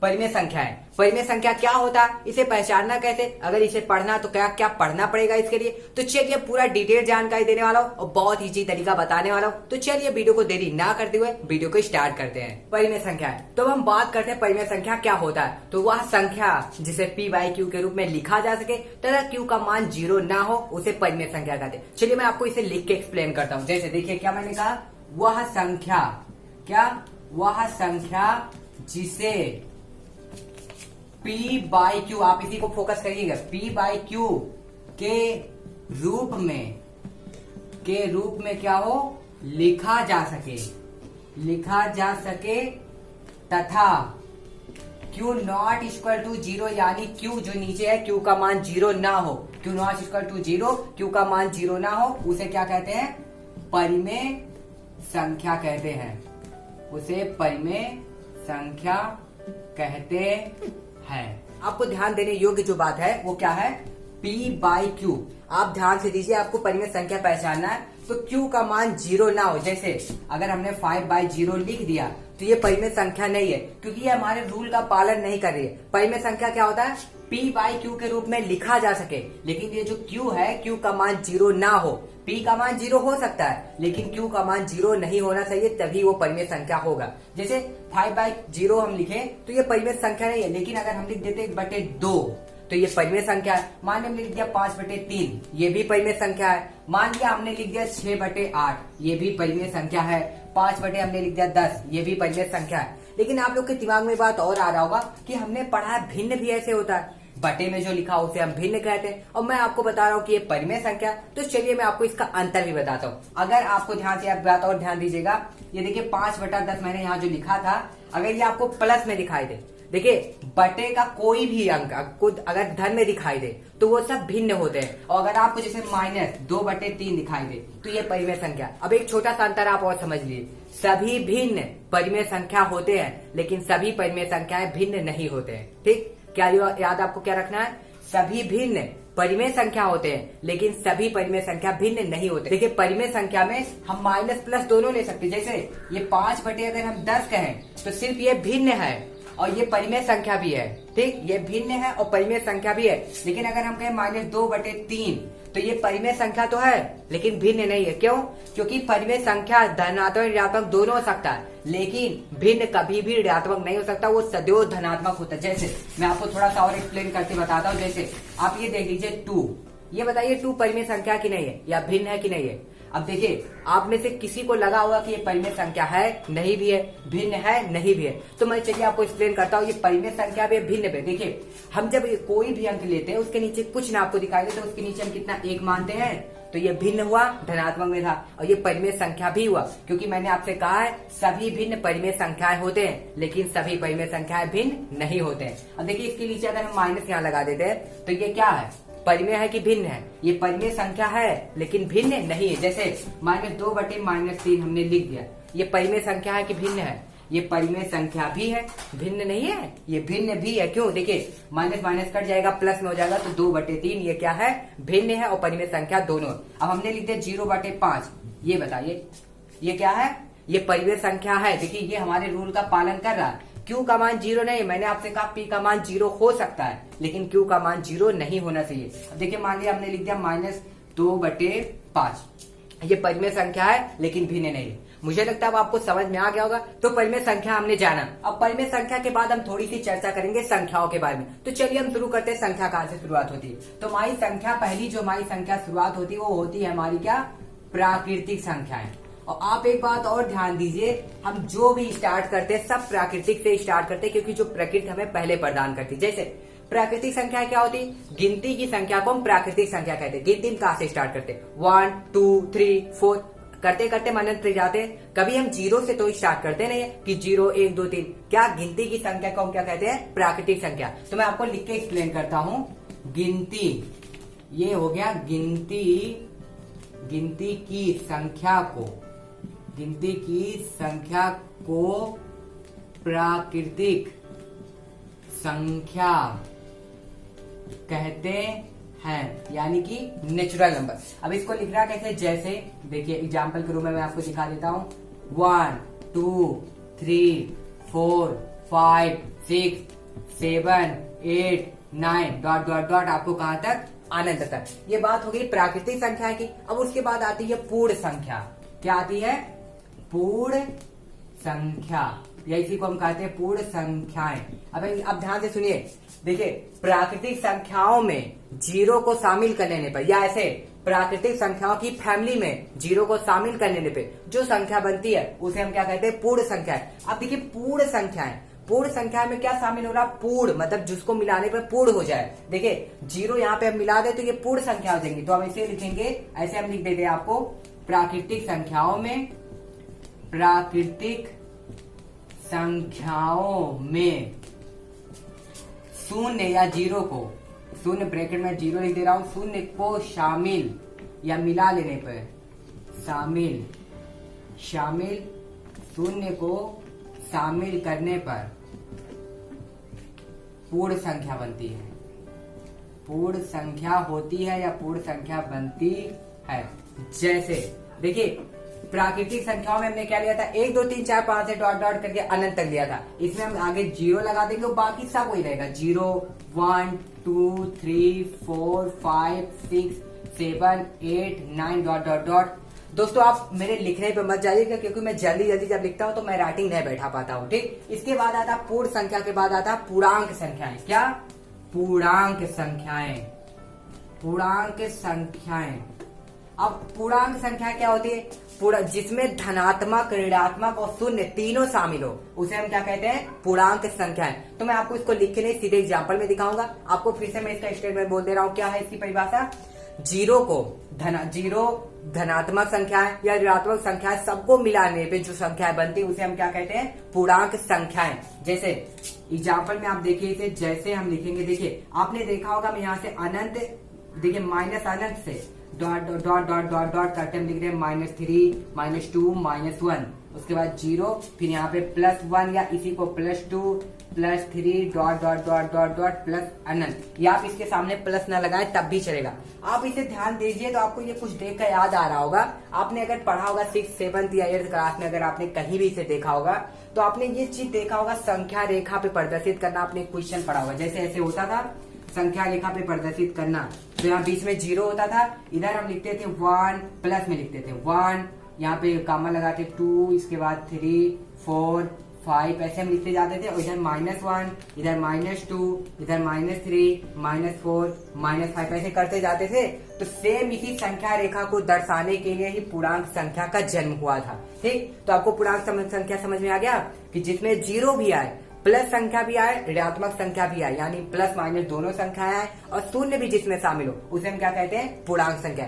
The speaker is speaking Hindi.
परिमेय संख्या है। परिमेय संख्या क्या होता है, इसे पहचानना कैसे, अगर इसे पढ़ना तो क्या क्या पढ़ना पड़ेगा इसके लिए, तो चलिए पूरा डिटेल जानकारी देने वाला हूँ और बहुत इजी तरीका बताने वाला हूँ। तो चलिए वीडियो को देरी ना करते हुए वीडियो को स्टार्ट करते हैं। परिमेय संख्या है तो हम बात करते हैं परिमेय संख्या क्या होता है। तो वह संख्या जिसे p बाई क्यू के रूप में लिखा जा सके तथा q का मान 0 ना हो उसे परिमेय संख्या कहते हैं। चलिए मैं आपको इसे लिख के एक्सप्लेन करता हूँ। जैसे देखिए क्या मैंने कहा, वह संख्या, क्या, वह संख्या जिसे p बाई क्यू, आप इसी को फोकस करिएगा, p बाई क्यू के रूप में क्या हो, लिखा जा सके तथा q नॉट इक्वल टू 0, यानी q जो नीचे है q का मान 0 ना हो, q not equal to 0, q का मान 0 ना हो, उसे क्या कहते हैं, परिमेय संख्या कहते हैं, उसे परिमेय संख्या कहते हैं। आपको ध्यान देने योग्य जो बात है वो क्या है, p बाई क्यू। आप ध्यान से दीजिए, आपको परिमेय संख्या पहचानना है तो q का मान 0 ना हो। जैसे अगर हमने 5/0 लिख दिया तो ये परिमेय संख्या नहीं है, क्योंकि ये हमारे रूल का पालन नहीं कर रही है। परिमेय संख्या क्या होता है, p बाई क्यू के रूप में लिखा जा सके, लेकिन ये जो q है q का मान 0 ना हो। p का मान 0 हो सकता है लेकिन q का मान 0 नहीं होना चाहिए, तभी वो परिमेय संख्या होगा। जैसे 5/0 हम लिखे तो ये परिमेय संख्या नहीं है, लेकिन अगर हम लिख देते 1/2 तो ये परिमेय संख्या है। मान लिया हमने लिख दिया 5/3, ये भी परिमेय संख्या है। मान लिया हमने लिख दिया 6/8, ये भी परिमेय संख्या है। 5 बटे हमने लिख दिया 10, ये भी परिमेय संख्या है। लेकिन आप लोग के दिमाग में बात और आ रहा होगा कि हमने पढ़ा है भिन्न भी ऐसे होता है, बटे में जो लिखा उसे हम भिन्न कहते हैं, और मैं आपको बता रहा हूँ कि ये परिमेय संख्या। तो चलिए मैं आपको इसका अंतर भी बताता हूँ। अगर आपको ध्यान से आप बात और ध्यान दीजिएगा, ये देखिए 5/10 मैंने यहाँ जो लिखा था, अगर ये आपको प्लस में दिखाई दे, देखिए बटे का कोई भी अंक खुद अगर धन में दिखाई दे तो वो सब भिन्न होते हैं, और अगर आपको जैसे -2/3 दिखाई दे तो ये परिमेय संख्या। अब एक छोटा सा अंतर आप और समझ लीजिए, सभी भिन्न परिमेय संख्या होते हैं लेकिन सभी परिमेय संख्याएं भिन्न नहीं होते हैं। ठीक, क्या याद आपको क्या रखना है, सभी भिन्न परिमेय संख्या होते हैं लेकिन सभी परिमेय संख्या भिन्न नहीं होते। देखिए परिमेय संख्या में हम माइनस प्लस दोनों ले सकते, जैसे ये 5 बटे अगर हम 10 कहें तो सिर्फ ये भिन्न है और ये परिमेय संख्या भी है। ठीक, ये भिन्न है और परिमेय संख्या भी है। लेकिन अगर हम कहें -2/3 तो ये परिमेय संख्या तो है लेकिन भिन्न नहीं है। क्यों? क्योंकि परिमेय संख्या धनात्मक ऋणात्मक दोनों हो सकता है, लेकिन भिन्न कभी भी ऋणात्मक नहीं हो सकता, वो सदैव धनात्मक होता है। जैसे मैं आपको थोड़ा सा और एक्सप्लेन करके बताता हूँ। जैसे आप ये देख लीजिए 2, ये बताइए 2 परिमेय संख्या की नहीं है या भिन्न है कि नहीं है। अब देखिए आप में से किसी को लगा होगा कि ये परिमेय संख्या है, नहीं भी है, भिन्न है, नहीं भी है। तो मैं चलिए आपको एक्सप्लेन करता हूँ, ये परिमेय संख्या भी है, भिन्न भी। देखिए हम जब कोई भी अंक लेते हैं उसके नीचे कुछ ना आपको दिखाई दे तो उसके नीचे हम कितना 1 मानते हैं, तो ये भिन्न हुआ, धनात्मक में था, और ये परिमेय संख्या भी हुआ, क्योंकि मैंने आपसे कहा है सभी भिन्न परिमेय संख्याएं होते हैं लेकिन सभी परिमेय संख्याएं भिन्न नहीं होते हैं। अब देखिए इसके नीचे अगर हम माइनस यहाँ लगा देते हैं तो ये क्या है, परिमेय है कि भिन्न है, ये परिमेय संख्या है लेकिन भिन्न नहीं है। जैसे -2/-3 हमने लिख दिया, ये परिमेय संख्या है कि भिन्न है, ये परिमेय संख्या भी है, भिन्न नहीं है, ये भिन्न भी है। क्यों? देखिए माइनस माइनस कट जाएगा, प्लस में हो जाएगा, तो 2/3 ये क्या है, भिन्न है और परिमेय संख्या दोनों। अब हमने लिख दिया 0/5, ये बताइए ये क्या है, ये परिमेय संख्या है। देखिए ये हमारे रूल का पालन कर रहा है। Q का मान 0 नहीं, मैंने आपसे कहा P का मान 0 हो सकता है लेकिन Q का मान 0 नहीं होना चाहिए। अब देखिए मान लिया हमने लिख दिया -2/5, ये परिमेय संख्या है लेकिन भिन्न नहीं है। मुझे लगता है अब आपको समझ में आ गया होगा। तो परिमेय संख्या हमने जाना। अब परिमेय संख्या के बाद हम थोड़ी सी चर्चा करेंगे संख्याओं के बारे में। तो चलिए हम शुरू करते हैं, संख्या कहाँ से शुरुआत होती है। तो हमारी संख्या, पहली जो हमारी संख्या शुरुआत होती है वो होती है हमारी क्या, प्राकृतिक संख्याएं। और आप एक बात और ध्यान दीजिए, हम जो भी स्टार्ट करते हैं सब प्राकृतिक से स्टार्ट करते हैं, क्योंकि जो प्रकृति हमें पहले प्रदान करती है। जैसे प्राकृतिक संख्या क्या होती, गिनती की संख्या को हम प्राकृतिक संख्या कहते हैं। गिनती हम कहाँ से स्टार्ट करते हैं, 1 2 3 4 करते करते मन तक जाते हैं। कभी हम 0 से तो स्टार्ट करते नहीं है कि 0 1 2 3। क्या, गिनती की संख्या को हम क्या कहते हैं, प्राकृतिक संख्या। तो मैं आपको लिख के एक्सप्लेन करता हूँ। गिनती, ये हो गया गिनती, गिनती की संख्या को, गिनती की संख्या को प्राकृतिक संख्या कहते हैं, यानी कि नेचुरल नंबर। अब इसको लिखना कैसे, जैसे देखिए एग्जाम्पल के रूप में मैं आपको दिखा देता हूं। 1 2 3 4 5 6 7 8 9 डॉट डॉट डॉट आपको कहां तक, अनंत तक। ये बात हो गई प्राकृतिक संख्या की। अब उसके बाद आती है पूर्ण संख्या। क्या आती है? पूर्ण संख्या, या इसी को हम कहते हैं पूर्ण संख्याएं। अब ध्यान से सुनिए, देखिए प्राकृतिक संख्याओं में जीरो को शामिल कर लेने पर, या ऐसे प्राकृतिक संख्याओं की फैमिली में जीरो को शामिल कर लेने पे जो संख्या बनती है उसे हम क्या कहते हैं? पूर्ण संख्या है। अब देखिए पूर्ण संख्याएं, पूर्ण संख्या में क्या शामिल हो रहा? पूर्ण, मतलब जिसको मिलाने पर पूर्ण हो जाए। देखिए जीरो यहाँ पे हम मिला दे तो ये पूर्ण संख्या हो जाएंगी। तो हम इसे लिखेंगे, ऐसे हम लिख देते हैं आपको, प्राकृतिक संख्याओं में, प्राकृतिक संख्याओं में शून्य या जीरो को, शून्य ब्रैकेट में जीरो लिख दे रहा हूं, शून्य को शामिल या मिला लेने पर, शामिल शून्य को शामिल करने पर पूर्ण संख्या बनती है, पूर्ण संख्या होती है या पूर्ण संख्या बनती है। जैसे देखिए प्राकृतिक संख्याओं में हमने क्या लिया था? 1 2 3 4 5 से डॉट डॉट करके अनंत तक लिया था। इसमें हम आगे जीरो लगा देंगे और बाकी सब वही रहेगा, 0 1 2 3 4 5 6 7 8 9 डॉट डॉट डॉट। दोस्तों आप मेरे लिखने पे मत जाइएगा, क्योंकि मैं जल्दी जल्दी जब लिखता हूं तो मैं राइटिंग नहीं बैठा पाता हूं, ठीक। इसके बाद आता पूर्ण संख्या के बाद आता पूर्णांक संख्याएं। क्या? पूर्णांक संख्याएं, पूर्णांक संख्याएं। अब पूर्णांक संख्या क्या होती है? जिसमें धनात्मक, ऋणात्मक और शून्य तीनों शामिल हो उसे हम क्या कहते हैं? पूर्णांक संख्याएं। तो मैं आपको इसको लिख के नहीं सीधे एग्जाम्पल में दिखाऊंगा। आपको फिर से मैं इसका स्टेटमेंट बोल दे रहा हूं। क्या है इसकी परिभाषा? जीरो धनात्मक संख्या है या ऋणात्मक संख्या है, सबको मिलाने पे जो संख्या बनती है उसे हम क्या कहते हैं? पूर्णांक संख्याएं। जैसे एग्जाम्पल में आप देखिए इसे, जैसे हम लिखेंगे, देखिए आपने देखा होगा मैं यहाँ से अनंत, देखिए माइनस अनंत से dot dot dot dot dot dot करते हम लिख रहे हैं -3 -2 -1, उसके बाद 0, फिर यहाँ पे +1 या इसी को +2 +3 dot dot dot dot dot plus अनंत। या आप इसके सामने प्लस न लगाए तब भी चलेगा। आप इसे ध्यान दीजिए तो आपको ये कुछ देख कर याद आ रहा होगा। आपने अगर पढ़ा होगा 6th 7th या 8th क्लास में, अगर आपने कहीं भी इसे देखा होगा तो आपने ये चीज देखा होगा, संख्या रेखा पे प्रदर्शित करना आपने क्वेश्चन पढ़ा होगा। जैसे ऐसे होता था, संख्या रेखा पे प्रदर्शित करना, तो यहाँ बीच में 0 होता था, इधर हम लिखते थे 1, प्लस में लिखते थे 1, यहाँ पे कामा लगाते 2, इसके बाद 3 4 5, ऐसे हम लिखते जाते थे। और इधर -1, इधर -2, इधर -3 -4 -5, ऐसे करते जाते थे। तो सेम इसी संख्या रेखा को दर्शाने के लिए ही पूर्णांक संख्या का जन्म हुआ था, ठीक। तो आपको पूर्णांक संख्या समझ में आ गया कि जिसमें 0 भी आए, प्लस संख्या भी आए, ऋणात्मक संख्या भी आए, यानी प्लस माइनस दोनों संख्याएं आए और शून्य भी जिसमें शामिल हो उसे हम क्या कहते हैं? पूर्णांक संख्या।